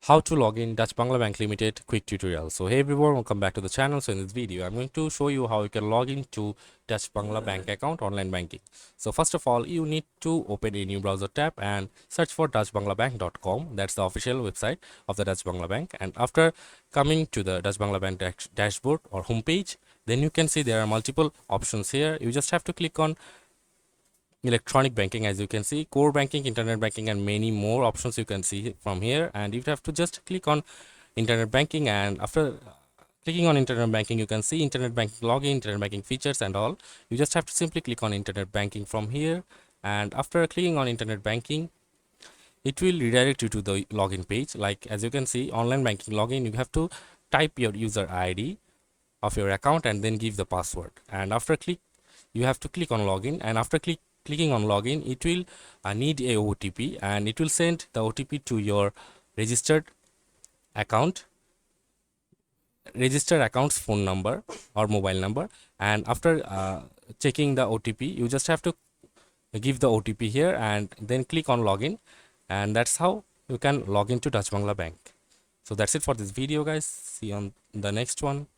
How to log in Dutch Bangla Bank Limited quick tutorial. So hey everyone, welcome back to the channel. So in this video I'm going to show you how you can log into Dutch Bangla Bank account online banking. So first of all, you need to open a new browser tab and search for dutchbanglabank.com. That's the official website of the Dutch Bangla Bank. And after coming to the Dutch Bangla Bank dashboard or homepage, then you can see there are multiple options here. You just have to click on electronic banking. As you can see, core banking, internet banking, and many more options you can see from here. And you have to just click on internet banking, and after clicking on internet banking, you can see internet banking login, internet banking features and all. You just have to simply click on internet banking from here, and after clicking on internet banking, it will redirect you to the login page. Like as you can see, online banking login, you have to type your user ID of your account and then give the password, and after you have to click on login, and after clicking on login, it will need a OTP, and it will send the OTP to your registered account's phone number or mobile number. And after checking the OTP, you just have to give the OTP here and then click on login, and that's how you can log into Dutch Bangla Bank. So that's it for this video, guys. See you on the next one.